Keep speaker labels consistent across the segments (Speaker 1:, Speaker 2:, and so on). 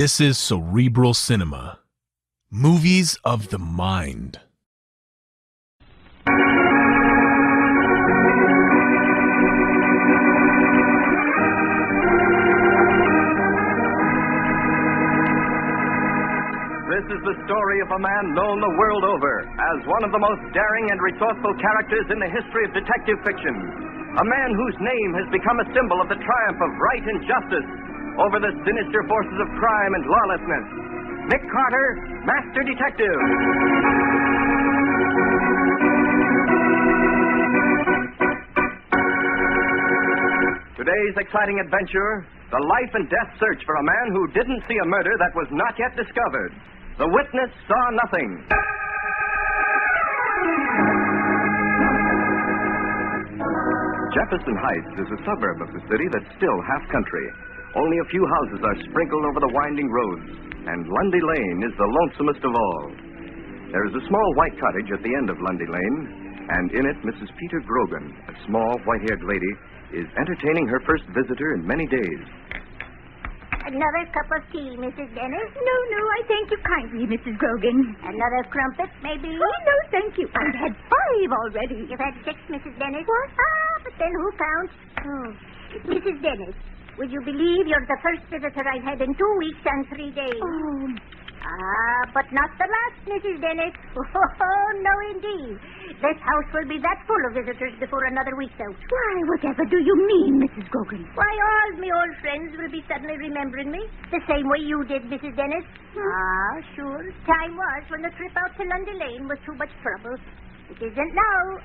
Speaker 1: This is cerebral cinema. Movies of the mind.
Speaker 2: This is the story of a man known the world over as one of the most daring and resourceful characters in the history of detective fiction. A man whose name has become a symbol of the triumph of right and justice over the sinister forces of crime and lawlessness. Nick Carter, Master Detective. Today's exciting adventure, the life and death search for a man who didn't see a murder that was not yet discovered. The witness saw nothing. Jefferson Heights is a suburb of the city that's still half country. Only a few houses are sprinkled over the winding roads, and Lundy Lane is the lonesomest of all. There is a small white cottage at the end of Lundy Lane, and in it Mrs. Peter Grogan, a small white-haired lady, is entertaining her first visitor in many days.
Speaker 3: Another cup of tea, Mrs. Dennis?
Speaker 4: No, I thank you kindly, Mrs. Grogan.
Speaker 3: Another crumpet, maybe?
Speaker 4: Oh, no, thank you. I've had 5 already.
Speaker 3: You've had 6, Mrs. Dennis?
Speaker 4: What?
Speaker 3: But then who counts? Mrs. Dennis, would you believe you're the first visitor I've had in 2 weeks and 3 days?
Speaker 4: Oh.
Speaker 3: But not the last, Mrs. Dennis. Oh, no, indeed. This house will be that full of visitors before another week's out.
Speaker 4: Why, whatever do you mean, Mrs. Grogan?
Speaker 3: Why, all me old friends will be suddenly remembering me, the same way you did, Mrs. Dennis. Sure. Time was when the trip out to Lundy Lane was too much trouble. It isn't now,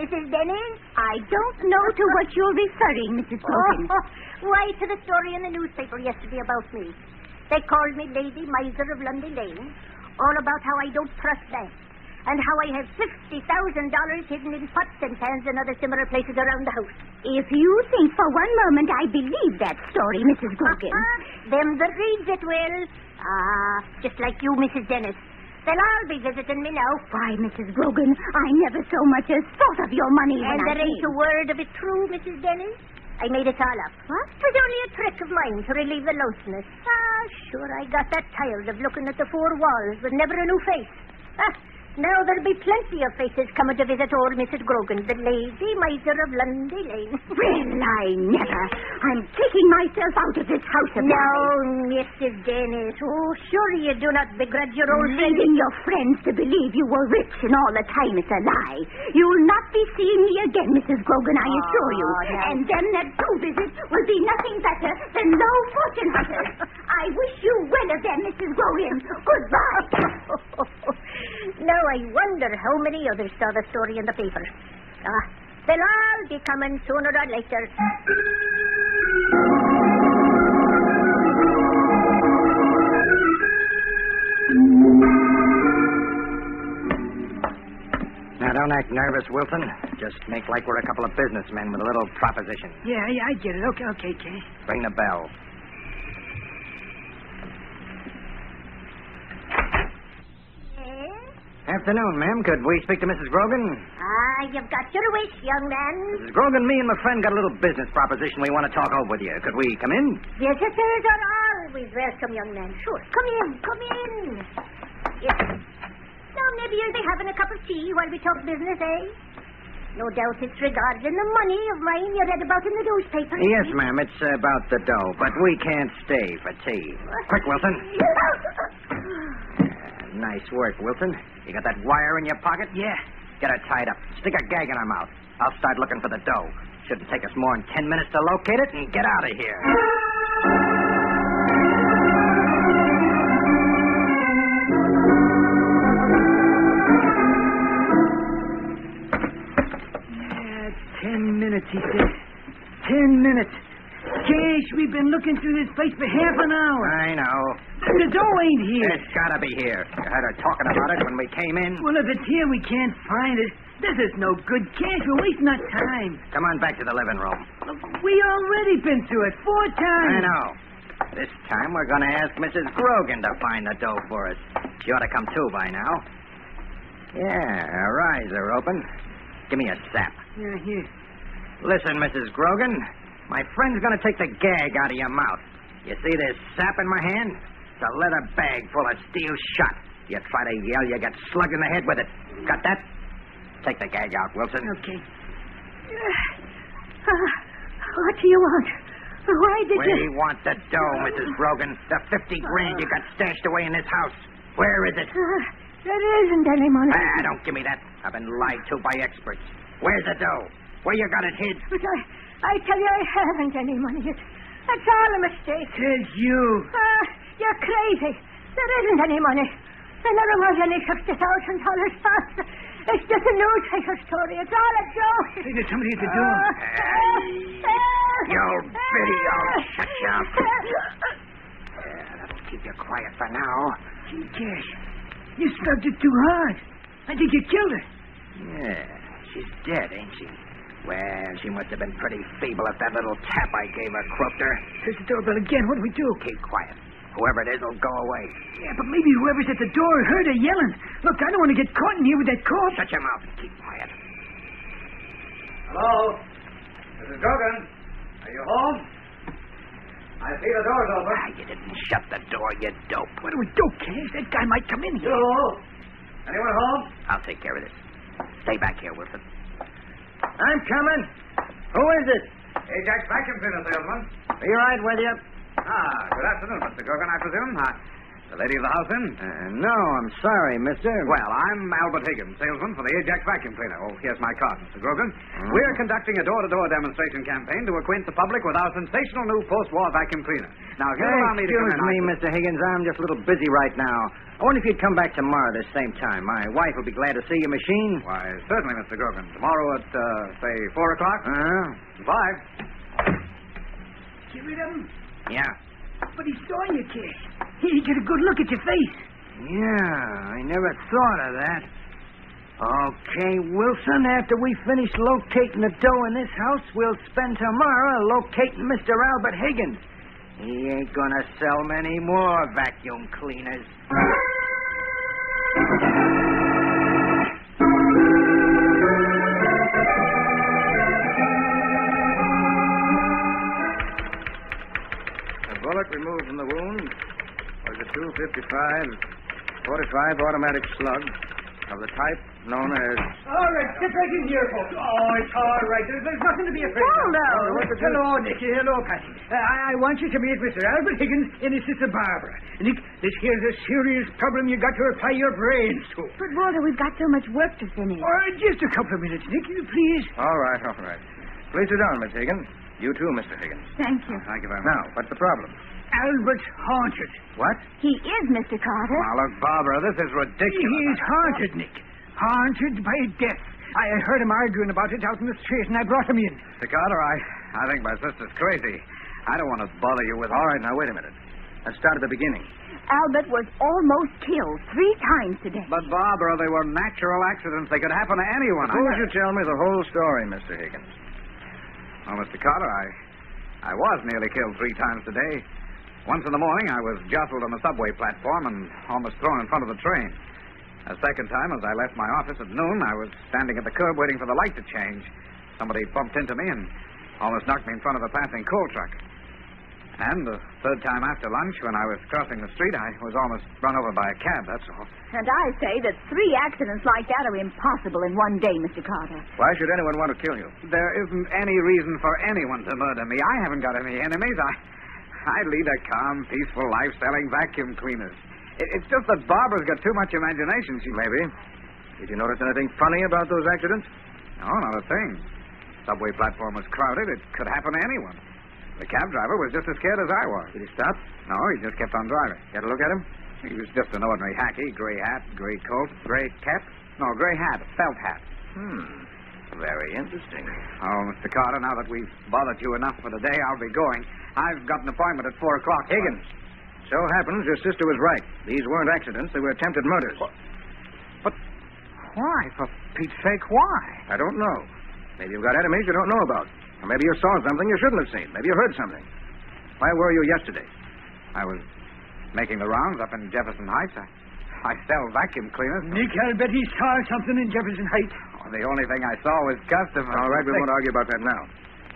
Speaker 3: Mrs. Dennis?
Speaker 4: I don't know to what you're referring, Mrs. Grogan.
Speaker 3: Why, to the story in the newspaper yesterday about me. They called me Lady Miser of Lundy Lane, all about how I don't trust banks, and how I have $50,000 hidden in pots and pans and other similar places around the house.
Speaker 4: If you think for one moment I believe that story, Mrs. Grogan.
Speaker 3: Them that reads it will. Just like you, Mrs. Dennis. They'll all be visiting me now.
Speaker 4: Why, Mrs. Grogan, I never so much as thought of your money when
Speaker 3: And there ain't a word of it true, Mrs. Dennis. I made it all up.
Speaker 4: What?
Speaker 3: It was only a trick of mine to relieve the lonesomeness. Sure, I got that tired of looking at the 4 walls with never a new face. Now there'll be plenty of faces coming to visit old Mrs. Grogan, the Lady Miser of Lundy Lane.
Speaker 4: Well, I never. I'm taking myself out of this house of
Speaker 3: No, Mrs. Dennis. Oh, sure you do not begrudge your old friend.
Speaker 4: Leading your friends to believe you were rich and all the time it's a lie. You'll not be seeing me again, Mrs. Grogan, I assure you.
Speaker 3: No.
Speaker 4: And them that do visit will be nothing better than low fortune hunters. I wish you well of them, Mrs. Grogan. Goodbye.
Speaker 3: Now I wonder how many others saw the story in the paper. They'll all be coming sooner or later.
Speaker 5: Now, don't act nervous, Wilson. Just make like we're a couple of businessmen with a little proposition.
Speaker 6: Yeah, I get it. Okay, Kay.
Speaker 5: Ring the bell. Afternoon, ma'am. Could we speak to Mrs. Grogan?
Speaker 3: You've got your wish, young man.
Speaker 5: Mrs. Grogan, me and my friend got a little business proposition we want to talk over with you. Could we come in?
Speaker 3: Visitors are always welcome, young man. Sure. Come in. Yes. Now, maybe you'll be having a cup of tea while we talk business, eh? No doubt it's regarding the money of mine you read about in the newspaper.
Speaker 5: Yes, ma'am. It's about the dough, but we can't stay for tea. Quick, Wilson. Nice work, Wilson. You got that wire in your pocket?
Speaker 6: Yeah.
Speaker 5: Get her tied up. Stick a gag in her mouth. I'll start looking for the dough. Shouldn't take us more than 10 minutes to locate it and get out of here.
Speaker 6: Yeah, 10 minutes, he said. 10 minutes. Gosh, we've been looking through this place for half an hour.
Speaker 5: I know.
Speaker 6: The dough ain't here.
Speaker 5: It's gotta be here. You heard her talking about it when we came in.
Speaker 6: Well, if it's here, we can't find it. This is no good, Cash. We're wasting our time.
Speaker 5: Come on back to the living room.
Speaker 6: Look, we already been through it 4 times.
Speaker 5: I know. This time we're gonna ask Mrs. Grogan to find the dough for us. She ought to come too by now. Yeah, her eyes are open. Give me a sap.
Speaker 6: Yeah, here.
Speaker 5: Listen, Mrs. Grogan. My friend's going to take the gag out of your mouth. You see this sap in my hand? a leather bag full of steel shot. You try to yell, you get slugged in the head with it. Got that? Take the gag out, Wilson.
Speaker 6: Okay.
Speaker 3: What do you want? Why did you...
Speaker 5: We want the dough, Mrs. Brogan. The 50 grand you got stashed away in this house. Where is it?
Speaker 3: There isn't any money.
Speaker 5: Don't give me that. I've been lied to by experts. Where's the dough? Where you got it hid?
Speaker 3: But I tell you, I haven't any money. That's all a mistake.
Speaker 6: Says you.
Speaker 3: You're crazy. There isn't any money. There never was any $50,000. It's just a newspaper story. It's all a joke.
Speaker 6: Hey, there's somebody at the door.
Speaker 5: You old biddy, I'll shut you up. That'll keep you quiet for now.
Speaker 6: Gee, Cash, you slugged it too hard. I think you killed her.
Speaker 5: Yeah, she's dead, ain't she? Well, she must have been pretty feeble if that little tap I gave her croaked her.
Speaker 6: There's the doorbell again. What do we do?
Speaker 5: Keep quiet. Whoever it is will go away.
Speaker 6: Yeah, but maybe whoever's at the door heard her yelling. Look, I don't want to get caught in here with that corpse.
Speaker 5: Shut your mouth and keep quiet.
Speaker 7: Hello? Mrs. Grogan? Are you home? I see the door's open.
Speaker 5: You didn't shut the door, you dope.
Speaker 6: What do we do, Cash? That guy might come in here.
Speaker 7: Anyone home?
Speaker 5: I'll take care of this. Stay back here, Wilson.
Speaker 7: I'm coming. Who is it? Ajax vacuum cleaner salesman.
Speaker 5: Be right with you.
Speaker 7: Good afternoon, Mr. Grogan, I presume. The lady of the house in?
Speaker 5: No, I'm sorry, mister.
Speaker 7: Well, I'm Albert Higgins, salesman for the Ajax vacuum cleaner. Oh, here's my card, Mr. Grogan. We're conducting a door-to-door demonstration campaign to acquaint the public with our sensational new post-war vacuum cleaner. Now, if you'll allow me to come in...
Speaker 5: Excuse me, Mr. Higgins. I'm just a little busy right now. I wonder if you'd come back tomorrow this same time. My wife will be glad to see your machine.
Speaker 7: Why, certainly, Mr. Grogan. Tomorrow at, say, 4 o'clock? 5.
Speaker 6: Get rid of him?
Speaker 5: Yeah.
Speaker 6: But he saw you, Cash. He get a good look at your face.
Speaker 5: Yeah, I never thought of that. Okay, Wilson, after we finish locating the dough in this house, we'll spend tomorrow locating Mr. Albert Higgins. He ain't gonna sell many more vacuum cleaners.
Speaker 7: Bullet removed from the wound was a 255 45 automatic slug of the type known as...
Speaker 6: All right, get right in here, folks. Oh, it's all right. There's nothing to be afraid of. Hello, Nick. Hello, Patty. I want you to meet Mr. Albert Higgins and his sister Barbara. Nick, this here's a serious problem you got to apply your brains to.
Speaker 4: But, Walter, we've got so much work to finish.
Speaker 6: Just a couple of minutes, Nick, please.
Speaker 7: All right. Please sit down, Miss Higgins. You too, Mr. Higgins.
Speaker 4: Thank you.
Speaker 7: Thank you very much. Now, what's the problem?
Speaker 6: Albert's haunted.
Speaker 7: What?
Speaker 4: He is, Mr. Carter.
Speaker 7: Now, look, Barbara, this is ridiculous.
Speaker 6: He's haunted, Nick. Haunted by death. I heard him arguing about it out in the street, and I brought him in.
Speaker 7: Mr. Carter, I think my sister's crazy. I don't want to bother you with... All right, now, wait a minute. Let's start at the beginning.
Speaker 4: Albert was almost killed 3 times today.
Speaker 7: But, Barbara, they were natural accidents. They could happen to anyone. Suppose you tell me the whole story, Mr. Higgins. Oh, Mr. Carter, I was nearly killed 3 times today. Once in the morning, I was jostled on the subway platform and almost thrown in front of the train. A second time, as I left my office at noon, I was standing at the curb waiting for the light to change. Somebody bumped into me and almost knocked me in front of a passing coal truck. And the third time after lunch, when I was crossing the street, I was almost run over by a cab, that's all.
Speaker 4: And I say that 3 accidents like that are impossible in one day, Mr. Carter.
Speaker 7: Why should anyone want to kill you? There isn't any reason for anyone to murder me. I haven't got any enemies. I lead a calm, peaceful life selling vacuum cleaners. It's just that Barbara's got too much imagination. Maybe. Did you notice anything funny about those accidents? No, not a thing. Subway platform was crowded. It could happen to anyone. The cab driver was just as scared as I was. Did he stop? No, he just kept on driving. You had a look at him? He was just an ordinary hacky. Gray hat, gray coat, gray cap. No, gray hat, felt hat.
Speaker 5: Very interesting.
Speaker 7: Oh, Mr. Carter, now that we've bothered you enough for the day, I'll be going. I've got an appointment at 4 o'clock.
Speaker 5: Higgins, so happens your sister was right. These weren't accidents. They were attempted murders.
Speaker 7: But why, for Pete's sake, why?
Speaker 5: I don't know. Maybe you've got enemies you don't know about. Or maybe you saw something you shouldn't have seen. Maybe you heard something. Why were you yesterday?
Speaker 7: I was making the rounds up in Jefferson Heights. I sell vacuum cleaners.
Speaker 6: Nick, I'll bet he saw something in Jefferson Heights.
Speaker 7: Oh, the only thing I saw was customers.
Speaker 5: All right, we won't argue about that now.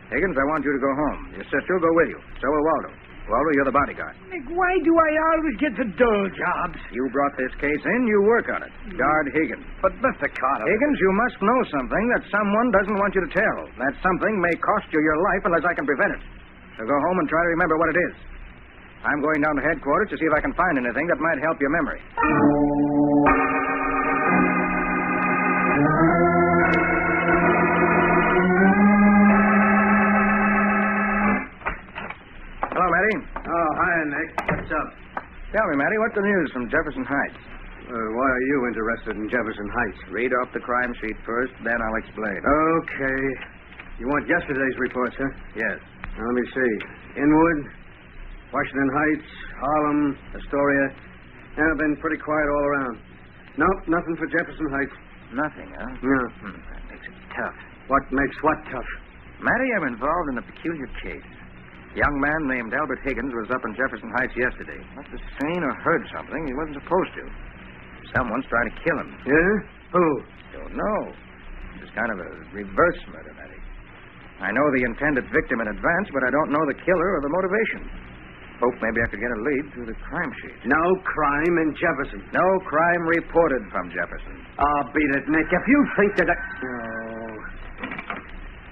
Speaker 5: Higgins, I want you to go home. Your sister will go with you. So will Waldo.
Speaker 7: Walter, you're the bodyguard.
Speaker 6: Nick, why do I always get the dull jobs?
Speaker 7: You brought this case in, you work on it. Guard Higgins.
Speaker 2: But, Mr. Carter...
Speaker 7: Higgins, you must know something that someone doesn't want you to tell. That something may cost you your life unless I can prevent it. So go home and try to remember what it is. I'm going down to headquarters to see if I can find anything that might help your memory. Hello, Matty.
Speaker 2: Oh, hi, Nick. What's up?
Speaker 7: Tell me, Matty, what's the news from Jefferson Heights?
Speaker 2: Why are you interested in Jefferson Heights?
Speaker 7: Read off the crime sheet first, then I'll explain.
Speaker 2: Okay. You want yesterday's reports, huh?
Speaker 7: Yes.
Speaker 2: Now, let me see. Inwood, Washington Heights, Harlem, Astoria. Yeah, been pretty quiet all around. Nope, nothing for Jefferson Heights.
Speaker 7: Nothing, huh?
Speaker 2: No.
Speaker 7: That makes it tough.
Speaker 2: What makes what tough?
Speaker 7: Matty, I'm involved in a peculiar case. A young man named Albert Higgins was up in Jefferson Heights yesterday. Must have seen or heard something he wasn't supposed to. Someone's trying to kill him.
Speaker 2: Yeah? Who?
Speaker 7: Don't know. It's kind of a reverse murder, Matty. I know the intended victim in advance, but I don't know the killer or the motivation. Hope maybe I could get a lead through the crime sheet.
Speaker 2: No crime in Jefferson.
Speaker 7: No crime reported from Jefferson.
Speaker 2: Oh, beat it, Nick. If you think that... Oh.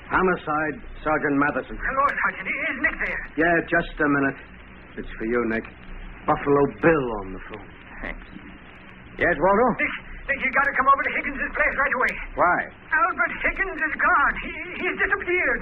Speaker 2: Homicide, Sergeant Matheson.
Speaker 6: Hello, Sergeant. Is Nick there?
Speaker 2: Yeah, just a minute. It's for you, Nick. Buffalo Bill on the phone.
Speaker 7: Thanks. Yes, Waldo?
Speaker 6: Nick, you got to come over to Higgins' place right away.
Speaker 7: Why?
Speaker 6: Albert Higgins is gone. He's disappeared.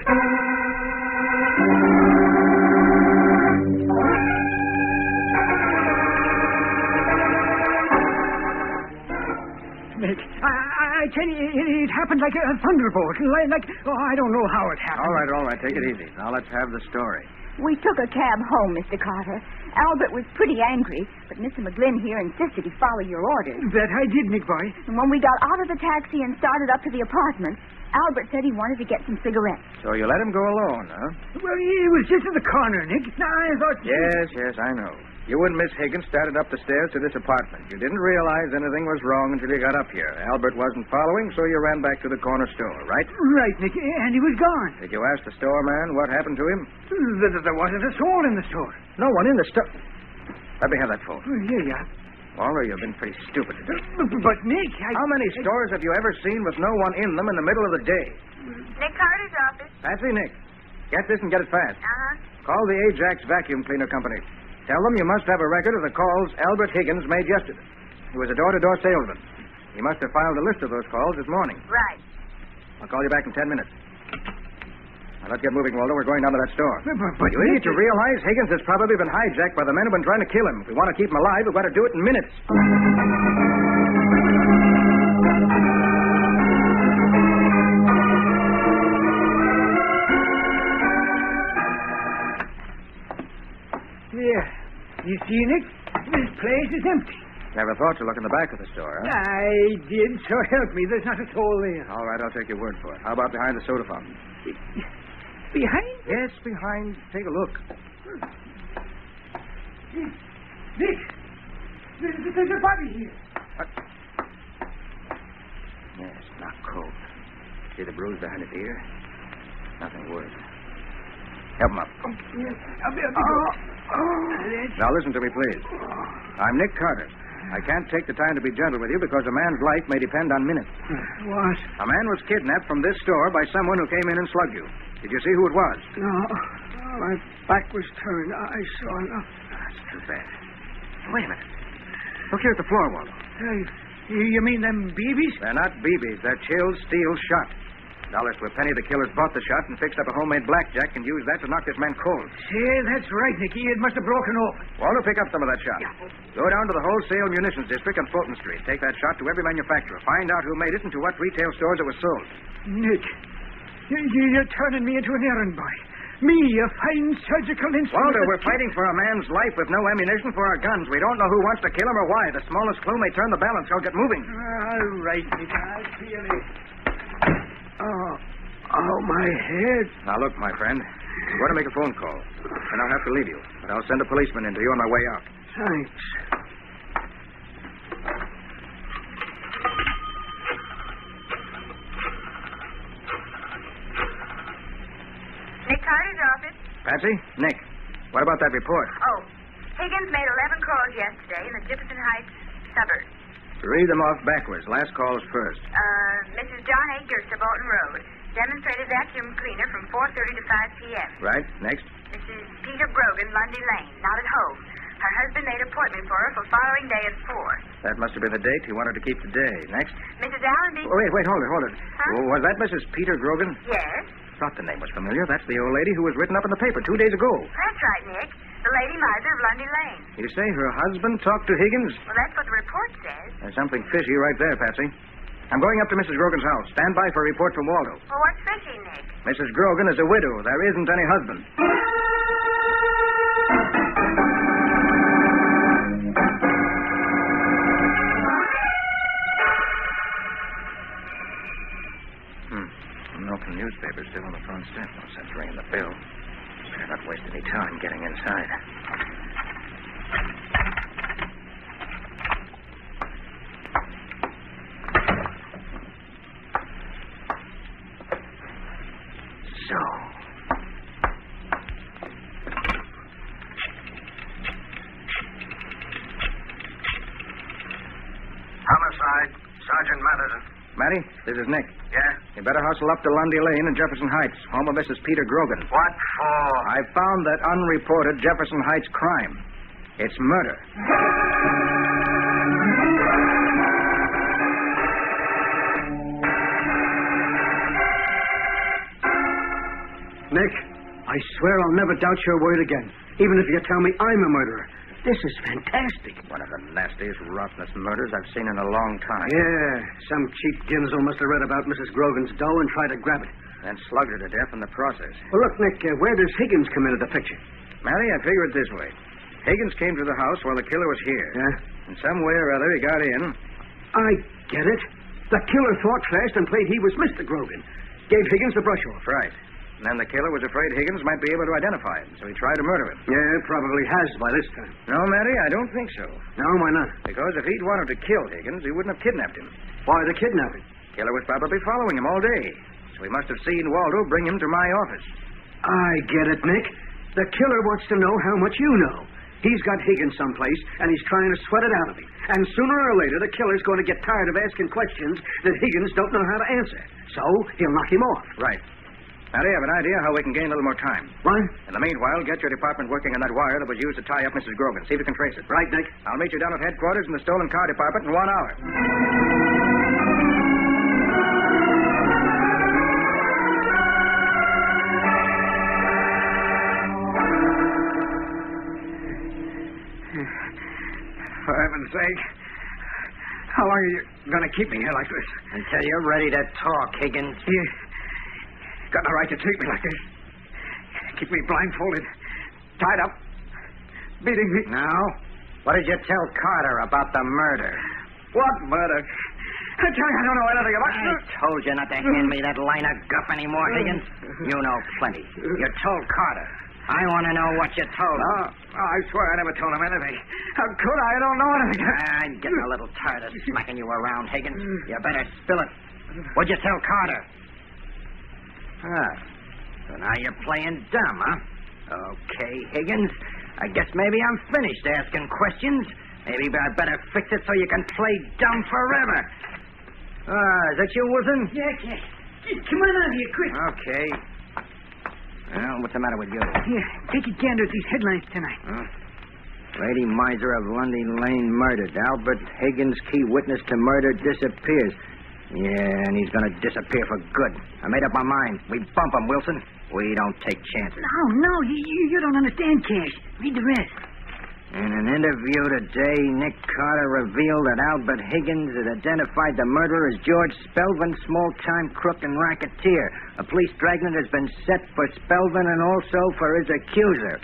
Speaker 6: Nick, I tell you, it happened like a thunderbolt. Like, I don't know how it happened.
Speaker 7: All right. Take it easy. Now let's have the story.
Speaker 4: We took a cab home, Mr. Carter. Albert was pretty angry, but Mr. McGlynn here insisted he follow your orders.
Speaker 6: That I did, Nick boy.
Speaker 4: And when we got out of the taxi and started up to the apartment, Albert said he wanted to get some cigarettes.
Speaker 7: So you let him go alone, huh?
Speaker 6: Well, he was just in the corner, Nick. Now, I thought...
Speaker 7: Yes, I know. You and Miss Higgins started up the stairs to this apartment. You didn't realize anything was wrong until you got up here. Albert wasn't following, so you ran back to the corner store, right?
Speaker 6: Right, Nick, and he was gone.
Speaker 7: Did you ask the store man what happened to him?
Speaker 6: There wasn't a soul in the store.
Speaker 7: No one in the store. Let me have that phone.
Speaker 6: Here you are.
Speaker 7: Walter, you've been pretty stupid today.
Speaker 6: But, Nick,
Speaker 7: How many stores have you ever seen with no one in them in the middle of the day?
Speaker 8: Nick Carter's office.
Speaker 7: Patsy, Nick. Get this and get it fast. Call the Ajax Vacuum Cleaner Company. Tell them you must have a record of the calls Albert Higgins made yesterday. He was a door-to-door salesman. He must have filed a list of those calls this morning.
Speaker 8: Right.
Speaker 7: I'll call you back in 10 minutes. Now, let's get moving, Waldo. We're going down to that store.
Speaker 6: But
Speaker 7: You idiot, you realize Higgins has probably been hijacked by the men who've been trying to kill him. If we want to keep him alive, we've got to do it in minutes.
Speaker 6: Yeah. You see, Nick? This place is empty.
Speaker 7: Never thought to look in the back of the store, huh?
Speaker 6: I did, so help me. There's not a soul there.
Speaker 7: All right, I'll take your word for it. How about behind the soda fountain?
Speaker 6: Behind?
Speaker 7: Yes, behind. Take a look.
Speaker 6: Nick! There's a body here.
Speaker 7: Yes, not cold. See the bruise behind his ear? Nothing worse. Help him up.
Speaker 6: I'll be
Speaker 7: Now listen to me, please. I'm Nick Carter. I can't take the time to be gentle with you because a man's life may depend on minutes.
Speaker 6: What?
Speaker 7: A man was kidnapped from this store by someone who came in and slugged you. Did you see who it was?
Speaker 6: No. My back was turned. I saw nothing.
Speaker 7: That's too bad. Wait a minute. Look here at the floor, Waldo.
Speaker 6: You mean them BBs?
Speaker 7: They're not BBs. They're chilled steel shot. Dollars to a penny, the killers bought the shot and fixed up a homemade blackjack and used that to knock this man cold.
Speaker 6: Say, that's right, Nicky. It must have broken open.
Speaker 7: Waldo, pick up some of that shot. Go down to the wholesale munitions district on Fulton Street. Take that shot to every manufacturer. Find out who made it and to what retail stores it was sold.
Speaker 6: Nick, you're turning me into an errand boy. Me, a fine surgical instrument.
Speaker 7: Waldo, we're fighting for a man's life with no ammunition for our guns. We don't know who wants to kill him or why. The smallest clue may turn the balance. So get moving.
Speaker 6: All right, Nick. I'll feel it. Oh, my head.
Speaker 7: Now, look, my friend. I'm going to make a phone call. And I'll have to leave you. But I'll send a policeman in to you on my way out.
Speaker 6: Thanks.
Speaker 8: Nick Carter's office.
Speaker 7: Patsy? Nick. What about that report?
Speaker 8: Oh, Higgins made 11 calls yesterday in the Jefferson Heights suburbs.
Speaker 7: Read them off backwards. Last call's first.
Speaker 8: Mrs. John A. Gerster, Bolton Road. Demonstrated vacuum cleaner from 4:30 to 5 p.m.
Speaker 7: Right. Next.
Speaker 8: Mrs. Peter Grogan, Lundy Lane. Not at home. Her husband made appointment for her for following day at 4.
Speaker 7: That must have been the date he wanted to keep today. Next.
Speaker 8: Mrs. Allenby...
Speaker 7: Oh, wait, hold it.
Speaker 8: Huh?
Speaker 7: Was that Mrs. Peter Grogan?
Speaker 8: Yes.
Speaker 7: Thought the name was familiar. That's the old lady who was written up in the paper 2 days ago.
Speaker 8: That's right, Nick. The lady miser of Lundy Lane.
Speaker 7: You say her husband talked to Higgins?
Speaker 8: Well, that's what the report says.
Speaker 7: There's something fishy right there, Patsy. I'm going up to Mrs. Grogan's house. Stand by for a report from Waldo.
Speaker 8: Well, what's fishy, Nick?
Speaker 7: Mrs. Grogan is a widow. There isn't any husband. Milton newspaper still on the front step. No sense ringing the bell. Better not waste any time getting inside. So.
Speaker 9: Homicide, Sergeant Matheson.
Speaker 7: Matty, this is Nick.
Speaker 9: Yeah?
Speaker 7: You better hustle up to Lundy Lane in Jefferson Heights, home of Mrs. Peter Grogan.
Speaker 9: What for?
Speaker 7: I found that unreported Jefferson Heights crime. It's murder.
Speaker 6: Nick, I swear I'll never doubt your word again, even if you tell me I'm a murderer. This is fantastic.
Speaker 7: One of the nastiest, ruthless murders I've seen in a long time.
Speaker 6: Yeah, some cheap Ginzel must have read about Mrs. Grogan's dough and tried to grab it.
Speaker 7: And slugged her to death in the process.
Speaker 6: Well, look, Nick, where does Higgins come into the picture?
Speaker 7: Matty, I figure it this way. Higgins came to the house while the killer was here.
Speaker 6: Yeah?
Speaker 7: And some way or other he got in.
Speaker 6: I get it. The killer thought fast and played he was Mr. Grogan. Gave Higgins the brush off.
Speaker 7: Right. And then the killer was afraid Higgins might be able to identify him, so he tried to murder him.
Speaker 6: Yeah, probably has by this time.
Speaker 7: No, Matty, I don't think so.
Speaker 6: No, why not?
Speaker 7: Because if he'd wanted to kill Higgins, he wouldn't have kidnapped him.
Speaker 6: Why the kidnapping?
Speaker 7: Killer was probably following him all day. So he must have seen Waldo bring him to my office.
Speaker 6: I get it, Nick. The killer wants to know how much you know. He's got Higgins someplace, and he's trying to sweat it out of him. And sooner or later, the killer's going to get tired of asking questions that Higgins don't know how to answer. So he'll knock him off.
Speaker 7: Right. Matty, I have an idea how we can gain a little more time.
Speaker 6: What?
Speaker 7: In the meanwhile, get your department working on that wire that was used to tie up Mrs. Grogan. See if you can trace it.
Speaker 6: Right, Nick.
Speaker 7: I'll meet you down at headquarters in the stolen car department in 1 hour.
Speaker 9: For heaven's sake. How long are you going to keep me here like this?
Speaker 5: Until you're ready to talk, Higgins.
Speaker 9: You got no right to treat me like this. Keep me blindfolded, tied up, beating me.
Speaker 5: Now, what did you tell Carter about the murder?
Speaker 9: What murder? I tell you, I don't know anything about it.
Speaker 5: I told you not to hand me that line of guff anymore, Higgins. You know plenty. You told Carter. I want to know what you told him.
Speaker 9: I swear I never told him anything. How could I? I don't know anything.
Speaker 5: I'm getting a little tired of smacking you around, Higgins. You better spill it. What'd you tell Carter? So now you're playing dumb, huh? Okay, Higgins. I guess maybe I'm finished asking questions. Maybe I better fix it so you can play dumb forever. Is that you, Wilson?
Speaker 6: Yeah. Come on out here, quick.
Speaker 5: Okay. Well, what's the matter with you?
Speaker 6: Here, take a gander at these headlines tonight.
Speaker 5: Lady miser of Lundy Lane murdered. Albert Higgins, key witness to murder, disappears. Yeah, and he's going to disappear for good. I made up my mind. We bump him, Wilson. We don't take chances.
Speaker 6: No, you don't understand, Cash. Read the rest.
Speaker 5: In an interview today, Nick Carter revealed that Albert Higgins had identified the murderer as George Spelvin, small-time crook and racketeer. A police dragnet has been set for Spelvin and also for his accuser.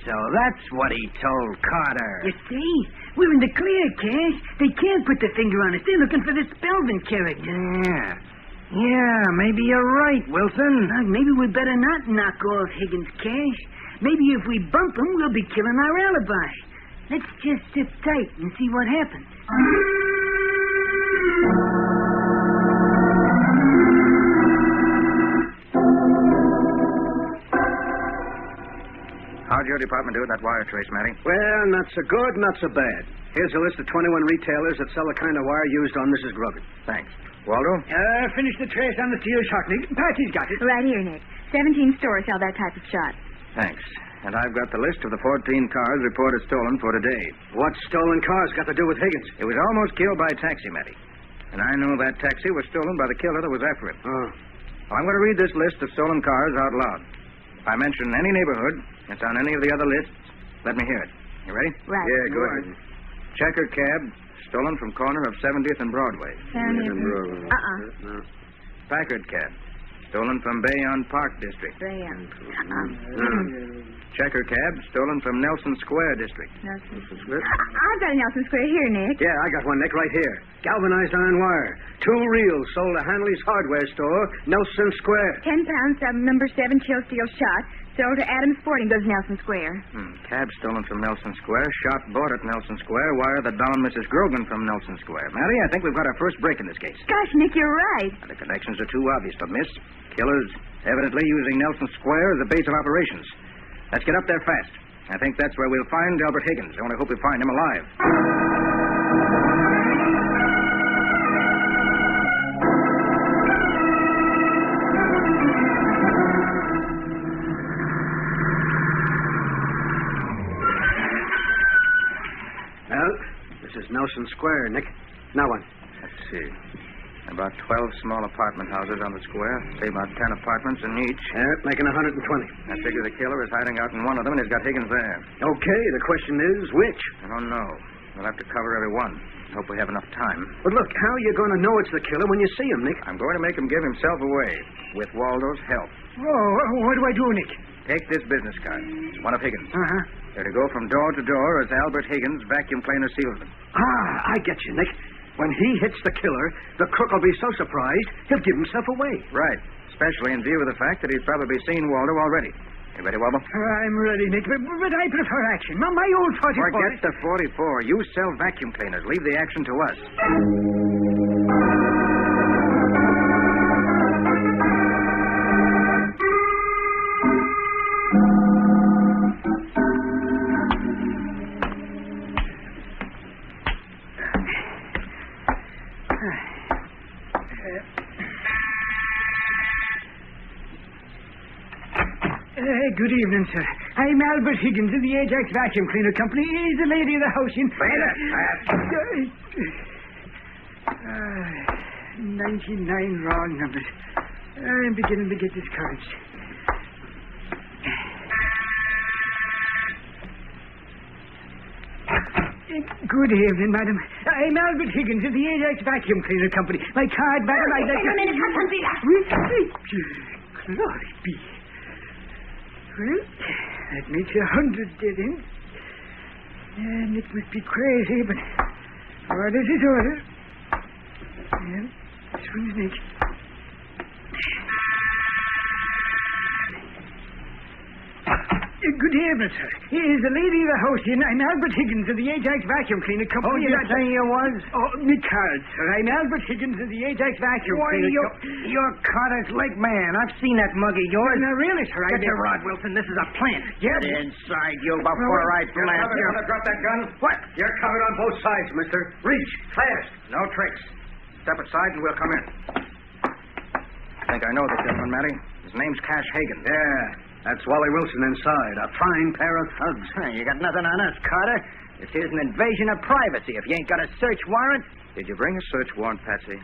Speaker 5: So that's what he told Carter.
Speaker 6: You see? We're in the clear, Cash. They can't put their finger on us. They're looking for this Spelvin character.
Speaker 5: Yeah, maybe you're right, Wilson.
Speaker 6: Maybe we better not knock off Higgins' Cash. Maybe if we bump him, we'll be killing our alibi. Let's just sit tight and see what happens.
Speaker 7: your department do with that wire trace, Matty?
Speaker 10: Well, not so good, not so bad. Here's a list of 21 retailers that sell the kind of wire used on Mrs. Grogan.
Speaker 7: Thanks. Waldo?
Speaker 6: Finish the trace on the steel shot, Nick. Patsy's got it.
Speaker 11: Right here, Nick. 17 stores sell that type of shot.
Speaker 7: Thanks. And I've got the list of the 14 cars reported stolen for today.
Speaker 10: What stolen cars got to do with Higgins?
Speaker 7: It was almost killed by a taxi, Matty. And I know that taxi was stolen by the killer that was after him.
Speaker 10: Oh.
Speaker 7: Well, I'm going to read this list of stolen cars out loud. If I mention any neighborhood that's on any of the other lists, let me hear it. You ready?
Speaker 11: Right.
Speaker 10: Yeah, go ahead.
Speaker 7: Checker cab, stolen from corner of 70th and Broadway. Packard cab, stolen from Bayonne Park District. Checker cab, stolen from Nelson Square District.
Speaker 11: I've got a Nelson Square here, Nick.
Speaker 10: Yeah, I got one, Nick, right here. Galvanized iron wire. 2 reels sold at Hanley's hardware store, Nelson Square.
Speaker 11: 10 pounds of number 7 chill steel shot. Sold to Adams Sporting Goods, Nelson Square.
Speaker 7: Cab stolen from Nelson Square. Shot bought at Nelson Square. Wire that bound Mrs. Grogan from Nelson Square. Matty, I think we've got our first break in this case.
Speaker 11: Gosh, Nick, you're right.
Speaker 7: Now, the connections are too obvious, but miss. Killers evidently using Nelson Square as a base of operations. Let's get up there fast. I think that's where we'll find Albert Higgins. I only hope we find him alive.
Speaker 10: Well, this is Nelson Square, Nick. Now what?
Speaker 7: Let's see. About 12 small apartment houses on the square. Say about 10 apartments in each.
Speaker 10: Yeah, making 120.
Speaker 7: I figure the killer is hiding out in one of them, and he's got Higgins there.
Speaker 10: Okay, the question is, which?
Speaker 7: I don't know. We'll have to cover every one. Hope we have enough time.
Speaker 10: But look, how are you going to know it's the killer when you see him, Nick?
Speaker 7: I'm going to make him give himself away, with Waldo's help.
Speaker 6: Oh, what do I do, Nick?
Speaker 7: Take this business card. It's one of Higgins.
Speaker 6: Uh-huh.
Speaker 7: They're to go from door to door as Albert Higgins, vacuum cleaner salesman.
Speaker 10: Ah, I get you, Nick. When he hits the killer, the crook will be so surprised, he'll give himself away.
Speaker 7: Right. Especially in view of the fact that he's probably seen Waldo already. You ready, Wobble?
Speaker 6: I'm ready, Nick, but I prefer action. My old 44...
Speaker 7: Forget the 44. You sell vacuum cleaners. Leave the action to us.
Speaker 6: Good evening, sir. I'm Albert Higgins of the Ajax Vacuum Cleaner Company. He's the lady of the house in... 99 wrong numbers. I'm beginning to get discouraged. Good evening, madam. I'm Albert Higgins of the Ajax Vacuum Cleaner Company. My card, madam, I...
Speaker 4: Wait a minute,
Speaker 6: Glory be. Well, that makes 100 dead ends. And it must be crazy, but order's his order. Well, this one's Nick. Good evening, sir. Here's the lady of the house here. I'm Albert Higgins of the Ajax Vacuum Cleaner Company.
Speaker 10: Oh, you say you was?
Speaker 6: Oh, me card, sir. I'm Albert Higgins of the Ajax Vacuum Cleaner Company.
Speaker 10: You're Carter's leg man. I've seen that mug of yours.
Speaker 6: No, really, sir.
Speaker 10: Get your rod, Wilson. This is a plant.
Speaker 6: Get
Speaker 10: inside you before I blast you.
Speaker 2: Want to drop that gun?
Speaker 10: What?
Speaker 2: You're covered on both sides, mister. Reach. Fast.
Speaker 7: No tricks. Step aside and we'll come in. I think I know the gentleman, Matty. His name's Cash Hagen.
Speaker 10: Yeah. That's Wally Wilson inside. A fine pair of thugs.
Speaker 5: You got nothing on us, Carter. This is an invasion of privacy. If you ain't got a search warrant...
Speaker 7: Did you bring a search warrant, Patsy?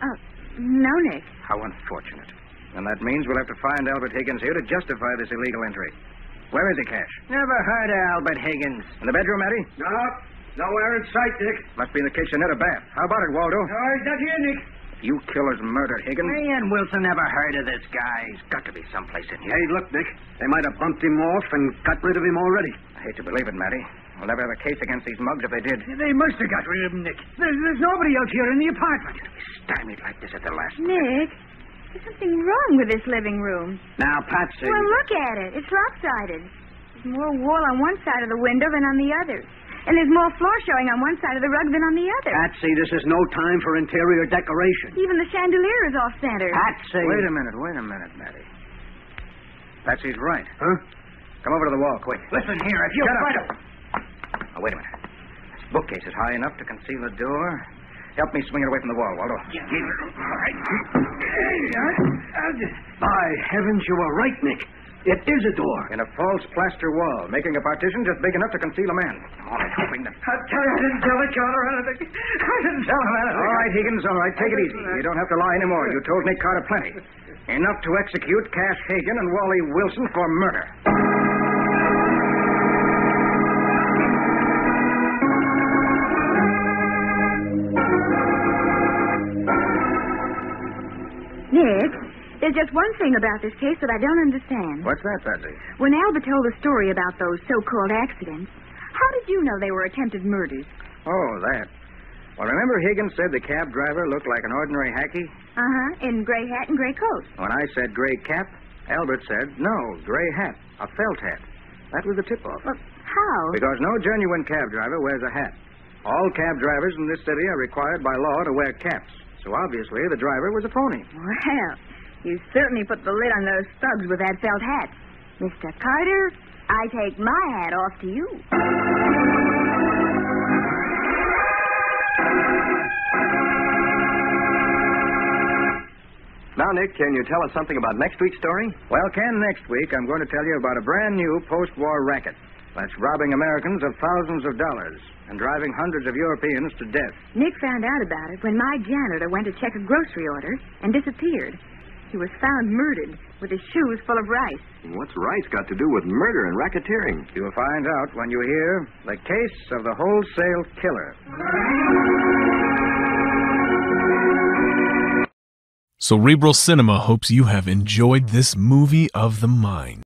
Speaker 11: No, Nick.
Speaker 7: How unfortunate. And that means we'll have to find Albert Higgins here to justify this illegal entry. Where is he, Cash?
Speaker 5: Never heard of Albert Higgins.
Speaker 7: In the bedroom, Matty?
Speaker 10: No. Nowhere in sight, Dick.
Speaker 7: Must be in the kitchenette or bath. How about it, Waldo?
Speaker 6: He's not here, Nick.
Speaker 7: You killers murdered Higgins?
Speaker 5: Me and Wilson never heard of this guy. He's got to be someplace in here.
Speaker 10: Hey, look, Dick. They might have bumped him off and got rid of him already.
Speaker 7: I hate to believe it, Matty. We'll never have a case against these mugs if they did.
Speaker 6: They must have got rid of him, Nick. There's nobody else here in the apartment.
Speaker 7: Stymied like this at the last
Speaker 11: Nick, there's something wrong with this living room.
Speaker 10: Now, Patsy...
Speaker 11: Well, look at it. It's lopsided. There's more wall on one side of the window than on the other. And there's more floor showing on one side of the rug than on the other.
Speaker 10: Patsy, this is no time for interior decoration.
Speaker 11: Even the chandelier is off-center.
Speaker 10: Patsy...
Speaker 7: Wait a minute, Matty. Patsy's right.
Speaker 10: Huh?
Speaker 7: Come over to the wall, quick.
Speaker 5: Listen here, if you...
Speaker 7: Shut up.
Speaker 5: try to...
Speaker 7: Oh, wait a minute. This bookcase is high enough to conceal the door. Help me swing it away from the wall, Waldo.
Speaker 5: Yeah, all right. By heavens, you were right, Nick. It is a door.
Speaker 7: In a false plaster wall, making a partition just big enough to conceal a man. Come on, helping them.
Speaker 6: I tell you, I didn't tell the Carter anything. I didn't tell him anything.
Speaker 7: All right, Higgins, all right. Take it easy. You don't have to lie anymore. You told Nick Carter plenty. Enough to execute Cash Hagen and Wally Wilson for murder.
Speaker 11: Nick, there's just one thing about this case that I don't understand.
Speaker 7: What's that, Patsy?
Speaker 11: When Albert told the story about those so-called accidents, how did you know they were attempted murders?
Speaker 7: Oh, that. Well, remember Higgins said the cab driver looked like an ordinary hacky?
Speaker 11: Uh-huh, in gray hat and gray coat.
Speaker 7: When I said gray cap, Albert said, no, gray hat, a felt hat. That was the tip-off.
Speaker 11: Well, how?
Speaker 7: Because no genuine cab driver wears a hat. All cab drivers in this city are required by law to wear caps. So obviously the driver was a phony.
Speaker 11: Well, you certainly put the lid on those thugs with that felt hat. Mr. Carter, I take my hat off to you.
Speaker 2: Now, Nick, can you tell us something about next week's story?
Speaker 7: Well, Ken, next week I'm going to tell you about a brand new post-war racket that's robbing Americans of thousands of dollars and driving hundreds of Europeans to death.
Speaker 11: Nick found out about it when my janitor went to check a grocery order and disappeared. He was found murdered with his shoes full of rice.
Speaker 2: What's rice got to do with murder and racketeering?
Speaker 7: You'll find out when you hear the case of the wholesale killer.
Speaker 1: Cerebral Cinema hopes you have enjoyed this movie of the mind.